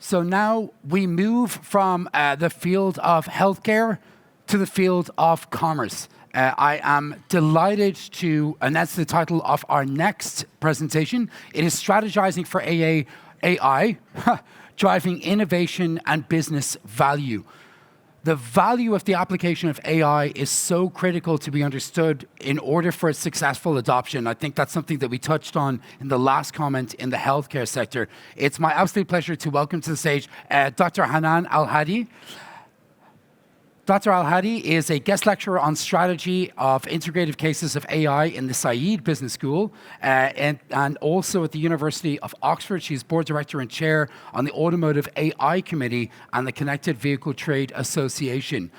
So now we move from the field of healthcare to the field of commerce. I am delighted to announce the title of our next presentation. It is Strategizing for AI, Driving Innovation and Business Value. The value of the application of AI is so critical to be understood in order for its successful adoption. I think that's something that we touched on in the last comment in the healthcare sector. It's my absolute pleasure to welcome to the stage Dr. Hanan Alhaddi. Dr. Alhaddi is a guest lecturer on strategy of integrative cases of AI in the Saïd Business School and also at the University of Oxford. She's board director and chair on the Automotive AI Committee and the Connected Vehicle Trade Association.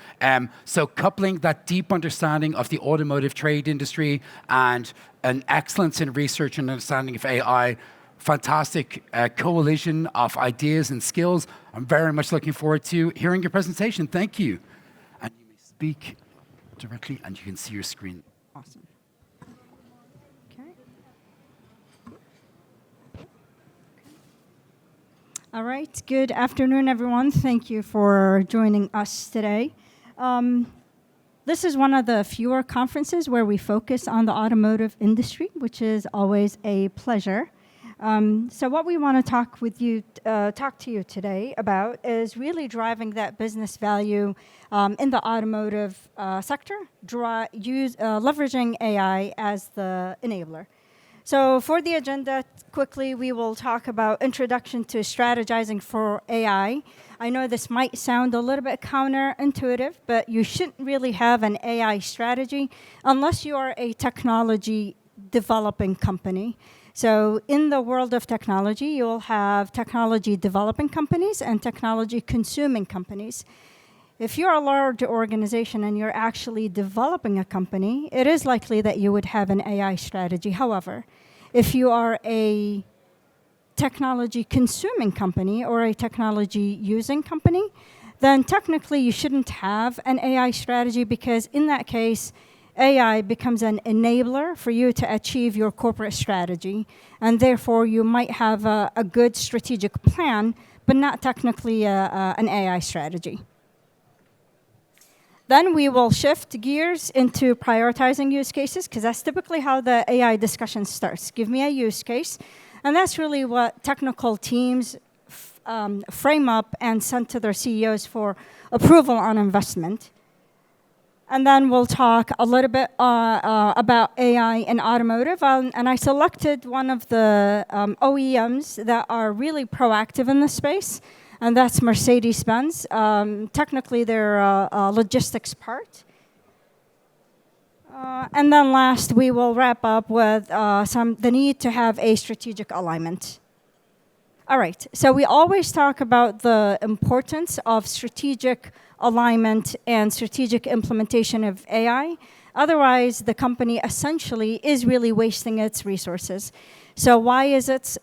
So coupling that deep understanding of the automotive trade industry and an excellence in research and understanding of AI, fantastic coalition of ideas and skills. I'm very much looking forward to hearing your presentation. Thank you. Speak directly, and you can see your screen. Awesome. Okay. All right. Good afternoon, everyone. Thank you for joining us today. This is one of the fewer conferences where we focus on the automotive industry, which is always a pleasure. So what we want to talk to you today about is really driving that business value in the automotive sector, leveraging AI as the enabler. So for the agenda, quickly, we will talk about introduction to strategizing for AI. I know this might sound a little bit counterintuitive, but you shouldn't really have an AI strategy unless you are a technology developing company. So in the world of technology, you'll have technology developing companies and technology consuming companies. If you're a large organization and you're actually developing a company, it is likely that you would have an AI strategy. However, if you are a technology consuming company or a technology using company, then technically you shouldn't have an AI strategy, because in that case, AI becomes an enabler for you to achieve your corporate strategy, and therefore you might have a good strategic plan, but not technically an AI strategy. Then we will shift gears into prioritizing use cases, because that's typically how the AI discussion starts. Give me a use case, and that's really what technical teams frame up and send to their CEOs for approval on investment. And then we'll talk a little bit about AI in automotive. And I selected one of the OEMs that are really proactive in this space, and that's Mercedes-Benz. Technically, they're a logistics part. And then last, we will wrap up with the need to have a strategic alignment. All right, so we always talk about the importance of strategic alignment and strategic implementation of AI. Otherwise, the company essentially is really wasting its resources. So why is it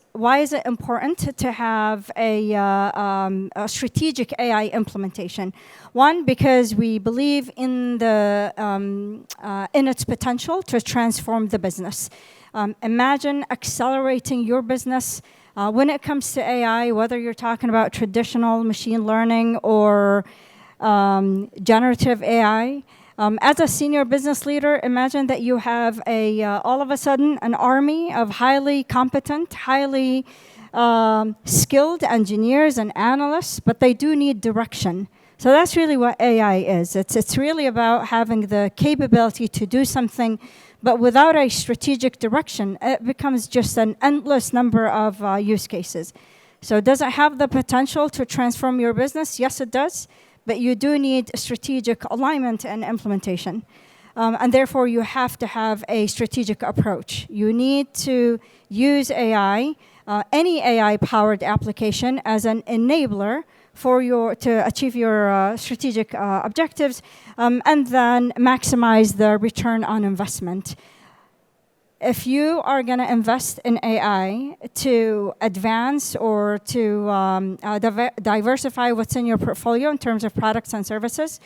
important to have a strategic AI implementation? One, because we believe in its potential to transform the business. Imagine accelerating your business. When it comes to AI, whether you're talking about traditional machine learning or generative AI, as a senior business leader, imagine that you have all of a sudden an army of highly competent, highly skilled engineers and analysts, but they do need direction. So that's really what AI is. It's really about having the capability to do something, but without a strategic direction, it becomes just an endless number of use cases. So does it have the potential to transform your business? Yes, it does. But you do need strategic alignment and implementation. And therefore, you have to have a strategic approach. You need to use AI, any AI-powered application, as an enabler to achieve your strategic objectives, and then maximize the return on investment. If you are going to invest in AI to advance or to diversify what's in your portfolio in terms of products and services,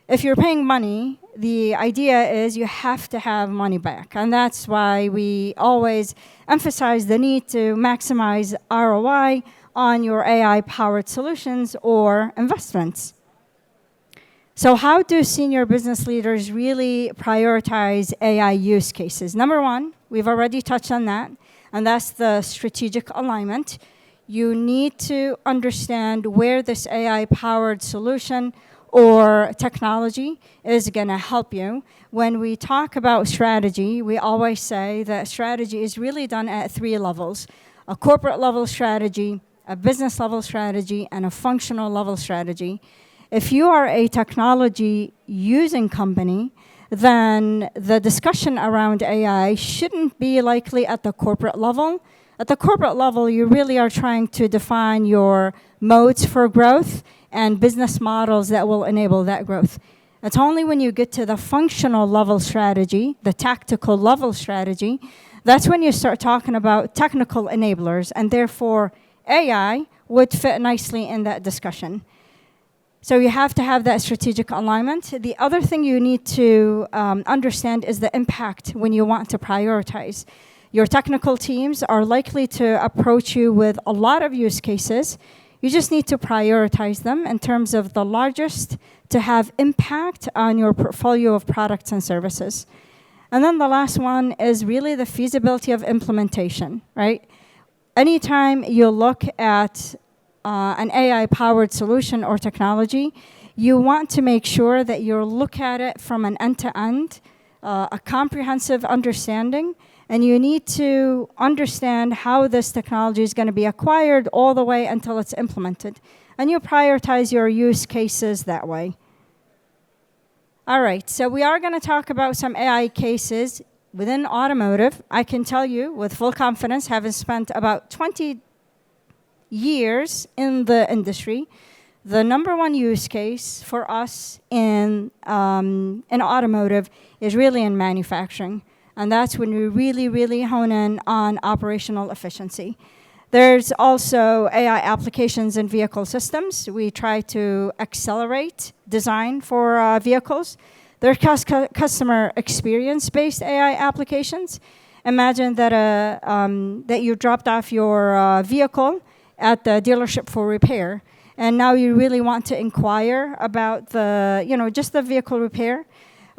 if you're paying money, the idea is you have to have money back. And that's why we always emphasize the need to maximize ROI on your AI-powered solutions or investments. So how do senior business leaders really prioritize AI use cases? Number one, we've already touched on that, and that's the strategic alignment. You need to understand where this AI-powered solution or technology is going to help you. When we talk about strategy, we always say that strategy is really done at 3 levels: a corporate level strategy, a business level strategy, and a functional level strategy. If you are a technology using company, then the discussion around AI shouldn't be likely at the corporate level. At the corporate level, you really are trying to define your modes for growth and business models that will enable that growth. It's only when you get to the functional level strategy, the tactical level strategy, that's when you start talking about technical enablers, and therefore AI would fit nicely in that discussion. So you have to have that strategic alignment. The other thing you need to understand is the impact when you want to prioritize. Your technical teams are likely to approach you with a lot of use cases. You just need to prioritize them in terms of the largest to have impact on your portfolio of products and services. And then the last one is really the feasibility of implementation, right? Anytime you look at an AI-powered solution or technology, you want to make sure that you look at it from an end-to-end, a comprehensive understanding, and you need to understand how this technology is going to be acquired all the way until it's implemented. And you prioritize your use cases that way. All right, so we are going to talk about some AI cases within automotive. I can tell you with full confidence, having spent about 20 years in the industry, the number one use case for us in automotive is really in manufacturing. And that's when we really, really hone in on operational efficiency. There's also AI applications in vehicle systems. We try to accelerate design for vehicles. There's customer experience-based AI applications. Imagine that, that you dropped off your vehicle at the dealership for repair, and now you really want to inquire about just the vehicle repair.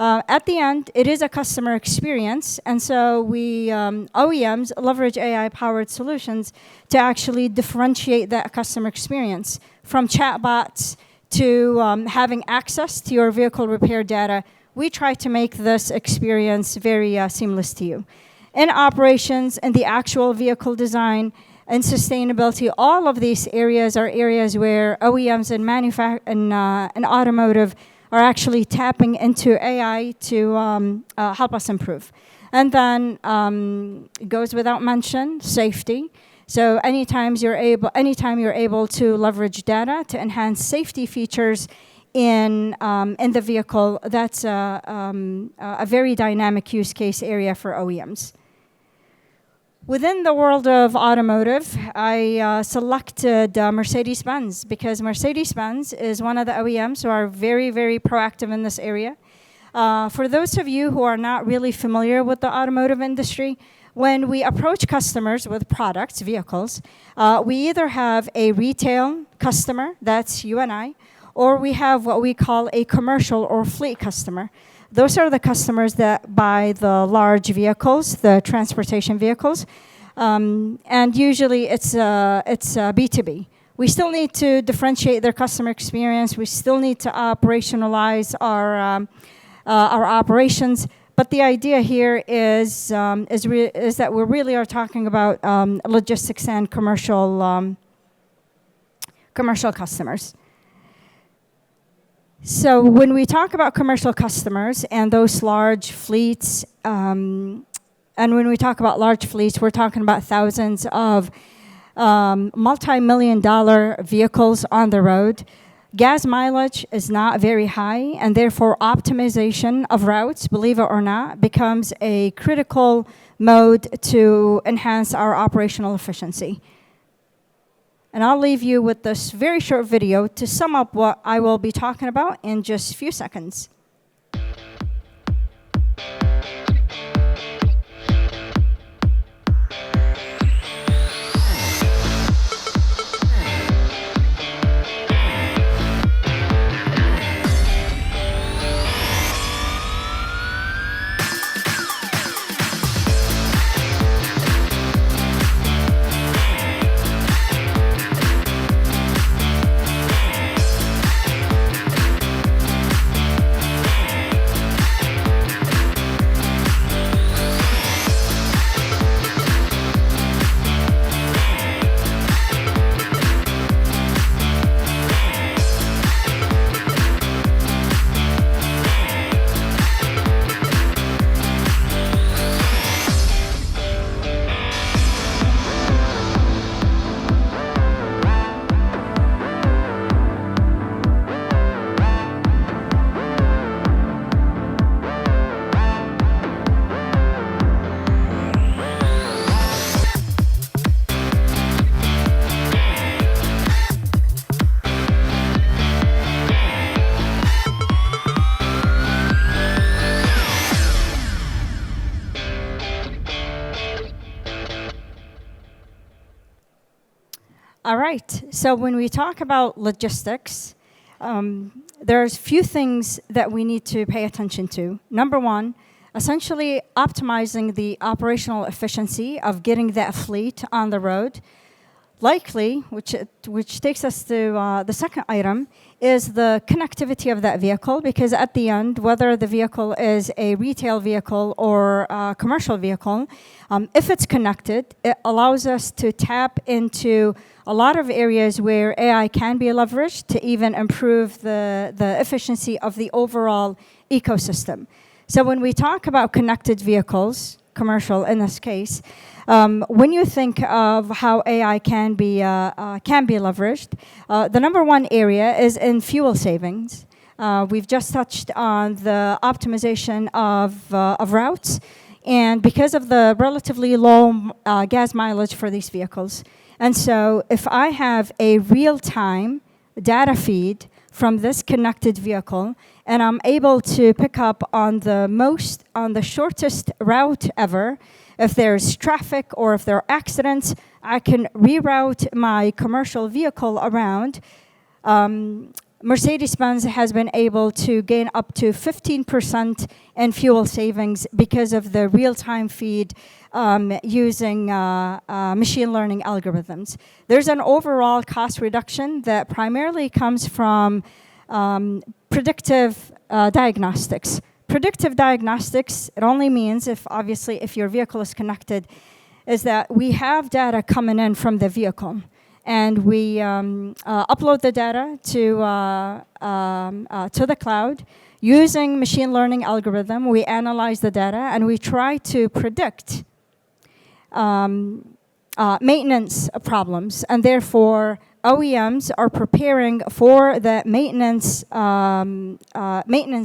At the end, it is a customer experience, and so we OEMs leverage AI-powered solutions to actually differentiate that customer experience from chatbots to having access to your vehicle repair data. We try to make this experience very seamless to you. In operations, in the actual vehicle design, and sustainability, all of these areas are areas where OEMs and automotive are actually tapping into AI to help us improve. And then it goes without mention, safety. So anytime you're able to leverage data to enhance safety features in the vehicle, that's a very dynamic use case area for OEMs. Within the world of automotive, I selected Mercedes-Benz because Mercedes-Benz is one of the OEMs who are very, very proactive in this area. For those of you who are not really familiar with the automotive industry, when we approach customers with products, vehicles, we either have a retail customer, that's you and I, or we have what we call a commercial or fleet customer. Those are the customers that buy the large vehicles, the transportation vehicles, and usually it's B2B. We still need to differentiate their customer experience. We still need to operationalize our operations. But the idea here is that we really are talking about logistics and commercial customers. So when we talk about commercial customers and those large fleets, and when we talk about large fleets, we're talking about thousands of multi-million-dollar vehicles on the road. Gas mileage is not very high, and therefore optimization of routes, believe it or not, becomes a critical mode to enhance our operational efficiency. And I'll leave you with this very short video to sum up what I will be talking about in just a few seconds. All right. So when we talk about logistics, there's few things that we need to pay attention to. Number one, essentially optimizing the operational efficiency of getting that fleet on the road. Likely, which takes us to the second item, is the connectivity of that vehicle, because at the end, whether the vehicle is a retail vehicle or a commercial vehicle, if it's connected, it allows us to tap into a lot of areas where AI can be leveraged to even improve the efficiency of the overall ecosystem. So when we talk about connected vehicles, commercial in this case, when you think of how AI can be leveraged, the number one area is in fuel savings. We've just touched on the optimization of routes, and because of the relatively low gas mileage for these vehicles. And so if I have a real-time data feed from this connected vehicle, and I'm able to pick up on the shortest route ever, if there's traffic or if there are accidents, I can reroute my commercial vehicle around. Mercedes-Benz has been able to gain up to 15% in fuel savings because of the real-time feed using machine learning algorithms. There's an overall cost reduction that primarily comes from predictive diagnostics. Predictive diagnostics, it only means if your vehicle is connected, is that we have data coming in from the vehicle. And we upload the data to the cloud. Using machine learning algorithm, we analyze the data and we try to predict maintenance problems. And therefore, OEMs are preparing for the maintenance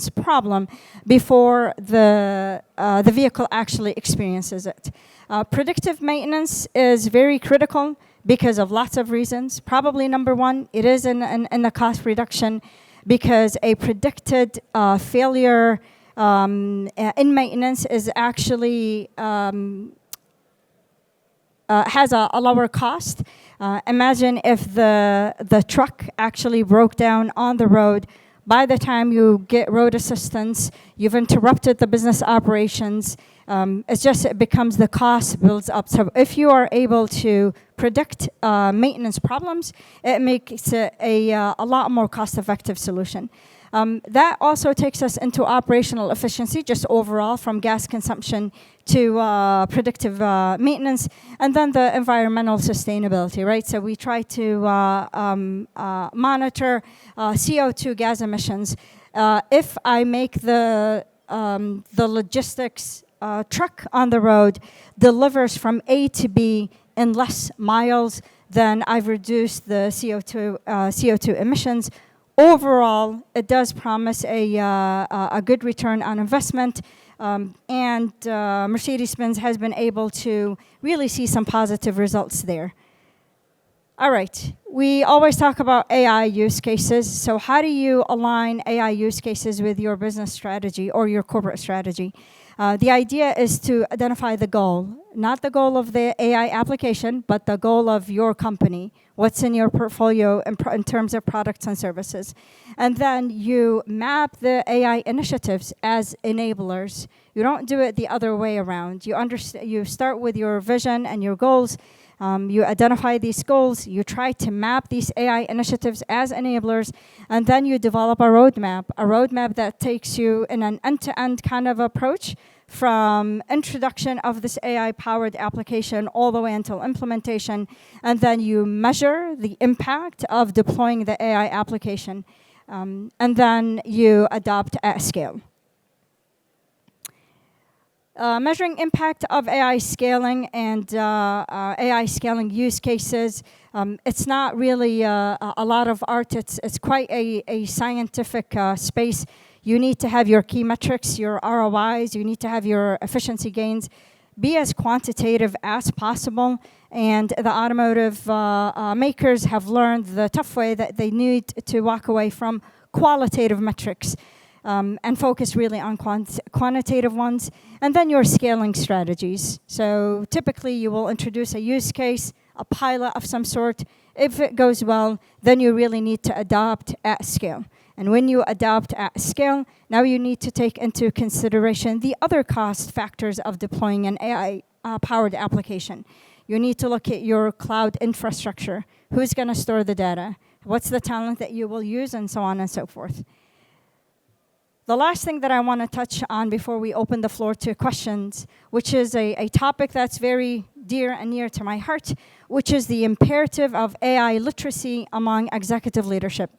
problem before the vehicle actually experiences it. Predictive maintenance is very critical because of lots of reasons. Probably number one, it is in the cost reduction, because a predicted failure in maintenance is actually has a lower cost. Imagine if the truck actually broke down on the road. By the time you get road assistance, you've interrupted the business operations. It becomes the cost builds up. So if you are able to predict maintenance problems, it makes it a lot more cost-effective solution. That also takes us into operational efficiency, just overall, from gas consumption to predictive maintenance, and then the environmental sustainability, right? So we try to monitor CO2 gas emissions. If I make the logistics truck on the road delivers from A to B in less miles, then I've reduced the CO2 emissions. Overall, it does promise a good return on investment, and Mercedes-Benz has been able to really see some positive results there. All right, we always talk about AI use cases. So how do you align AI use cases with your business strategy or your corporate strategy? The idea is to identify the goal, not the goal of the AI application, but the goal of your company, what's in your portfolio in terms of products and services. And then you map the AI initiatives as enablers. You don't do it the other way around. You start with your vision and your goals. You identify these goals, you try to map these AI initiatives as enablers, and then you develop a roadmap that takes you in an end-to-end kind of approach from introduction of this AI-powered application all the way until implementation, and then you measure the impact of deploying the AI application, and then you adopt at scale. Measuring impact of AI scaling and AI scaling use cases, it's not really a lot of art. It's quite a scientific space. You need to have your key metrics, your ROIs. You need to have your efficiency gains. Be as quantitative as possible. And the automotive makers have learned the tough way that they need to walk away from qualitative metrics. And focus really on quantitative ones, and then your scaling strategies. So typically you will introduce a use case, a pilot of some sort, If it goes well, then you really need to adopt at scale. And when you adopt at scale, now you need to take into consideration the other cost factors of deploying an AI-powered application. You need to look at your cloud infrastructure. Who's going to store the data? What's the talent that you will use, and so on and so forth. The last thing that I want to touch on before we open the floor to questions, which is a topic that's very dear and near to my heart, which is the imperative of AI literacy among executive leadership.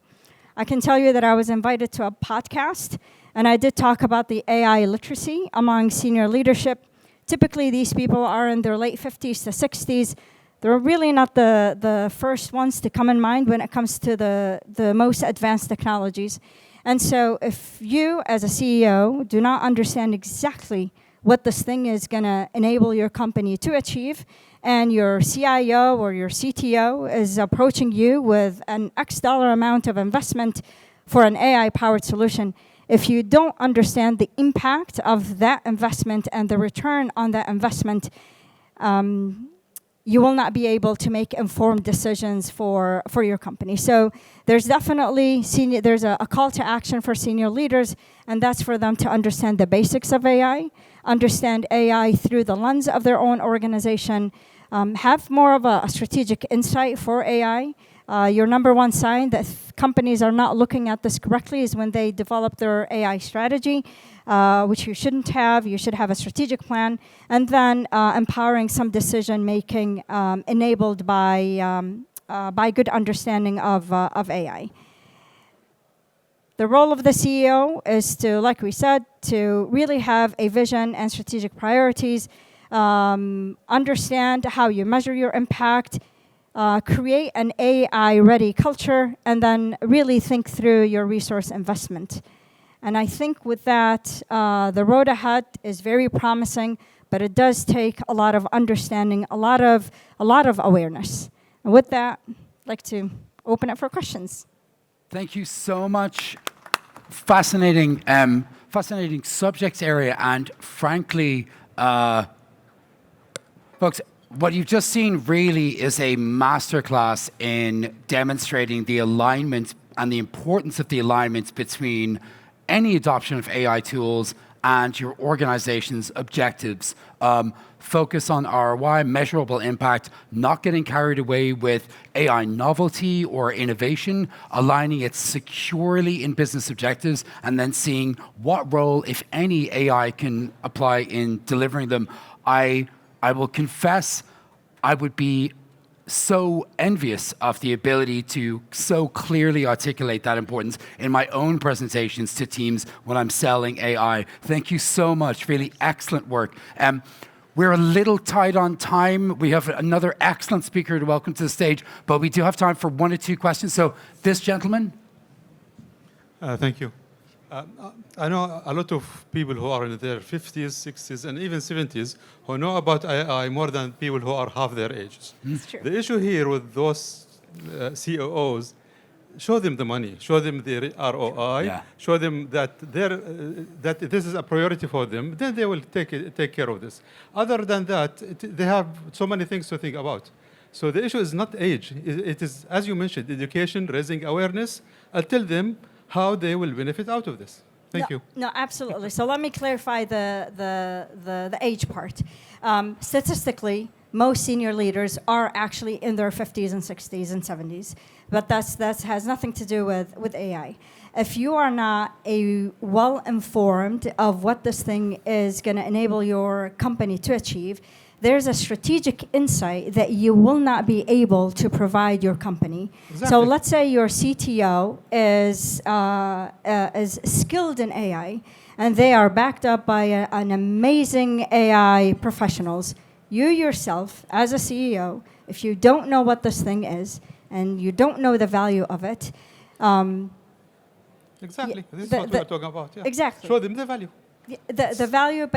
I can tell you that I was invited to a podcast, and I did talk about the AI literacy among senior leadership. Typically, these people are in their late 50s to 60s. They're really not the first ones to come in mind when it comes to the most advanced technologies. And so if you, as a CEO, do not understand exactly what this thing is going to enable your company to achieve, and your CIO or your CTO is approaching you with an X dollar amount of investment for an AI-powered solution, if you don't understand the impact of that investment and the return on that investment, you will not be able to make informed decisions for your company. So there's definitely there's a call to action for senior leaders, and that's for them to understand the basics of AI, understand AI through the lens of their own organization, have more of a strategic insight for AI. Your number one sign that companies are not looking at this correctly is when they develop their AI strategy, which you shouldn't have. You should have a strategic plan, and then empowering some decision-making enabled by good understanding of AI. The role of the CEO is to, like we said, to really have a vision and strategic priorities, understand how you measure your impact, create an AI-ready culture, and then really think through your resource investment. And I think with that, the road ahead is very promising, but it does take a lot of understanding, a lot of awareness. And with that, I'd like to open it for questions. Thank you so much. Fascinating subject area, and frankly, folks, what you've just seen really is a masterclass in demonstrating the alignment and the importance of the alignment between any adoption of AI tools and your organization's objectives. Focus on ROI, measurable impact, not getting carried away with AI novelty or innovation, aligning it securely in business objectives, and then seeing what role, if any, AI can apply in delivering them. I will confess, I would be so envious of the ability to so clearly articulate that importance in my own presentations to teams when I'm selling AI. Thank you so much. Really excellent work. We're a little tight on time. We have another excellent speaker to welcome to the stage, but we do have time for 1 or 2 questions. So this gentleman. Thank you. I know a lot of people who are in their 50s, 60s, and even 70s who know about AI more than people who are half their ages. That's true. The issue here with those COOs, show them the money, show them the ROI, show them that that this is a priority for them, then they will take care of this. Other than that, they have so many things to think about. So the issue is not age. It is, as you mentioned, education, raising awareness. I'll tell them how they will benefit out of this. Thank you. No, absolutely. So let me clarify the age part. Statistically, most senior leaders are actually in their 50s and 60s and 70s, but that has nothing to do with AI. If you are not well informed of what this thing is going to enable your company to achieve, there's a strategic insight that you will not be able to provide your company. Exactly. So let's say your CTO is skilled in AI, and they are backed up by an amazing AI professionals. You yourself, as a CEO, if you don't know what this thing is, and you don't know the value of it, exactly. This is what we're talking about. Yeah. Exactly. Show them the value. The value,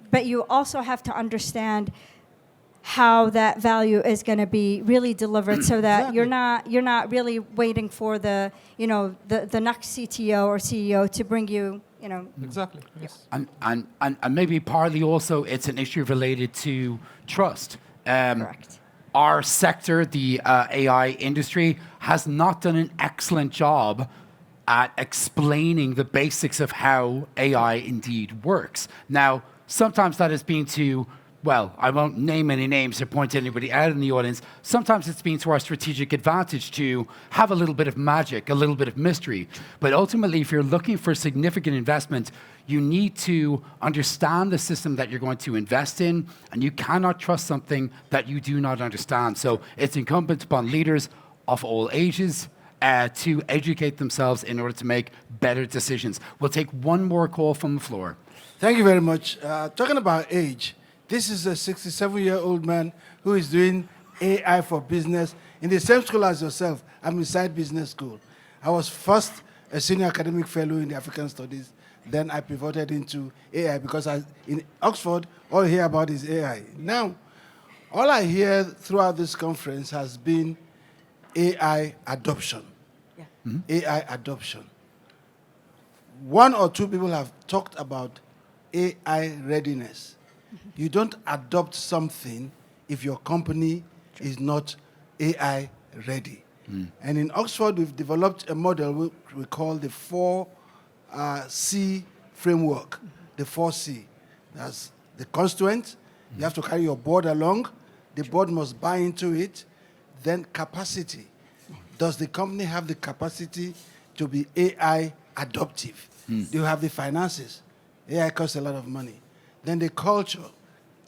but you also have to understand how that value is going to be really delivered, so that you're not really waiting for the next CTO or CEO to bring you. Exactly. Yes. And maybe partly also it's an issue related to trust. Correct. our sector, the AI industry, has not done an excellent job at explaining the basics of how AI indeed works. Now, sometimes that has been to, well, I won't name any names or point anybody out in the audience. Sometimes it's been to our strategic advantage to have a little bit of magic, a little bit of mystery. But ultimately, if you're looking for significant investment, you need to understand the system that you're going to invest in, and you cannot trust something that you do not understand. So it's incumbent upon leaders of all ages to educate themselves in order to make better decisions. We'll take one more call from the floor. Thank you very much. Talking about age, this is a 67-year-old man who is doing AI for business in the same school as yourself. I'm in Saïd Business School. I was first a senior academic fellow in the African Studies. Then I pivoted into AI because in Oxford, all I hear about is AI. Now, all I hear throughout this conference has been AI adoption. Yeah. Mm-hmm. AI adoption. One or two people have talked about AI readiness. Mm-hmm. You don't adopt something if your company is not AI ready. Mm. And in Oxford, we've developed a model we call the 4C framework. Mm-hmm. The 4C. That's the constituent. Mm-hmm. You have to carry your board along. The board must buy into it. Then capacity. Does the company have the capacity to be AI adoptive? Mm. Do you have the finances? AI costs a lot of money. Then the culture.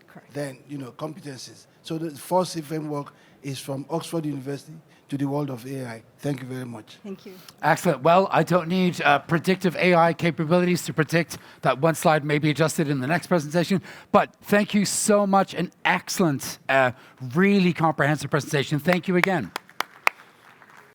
Correct. Then, competencies. So the 4C framework is from Oxford University to the world of AI. Thank you very much. Thank you. Excellent. Well, I don't need predictive AI capabilities to predict that one slide may be adjusted in the next presentation, but thank you so much. An excellent, really comprehensive presentation. Thank you again.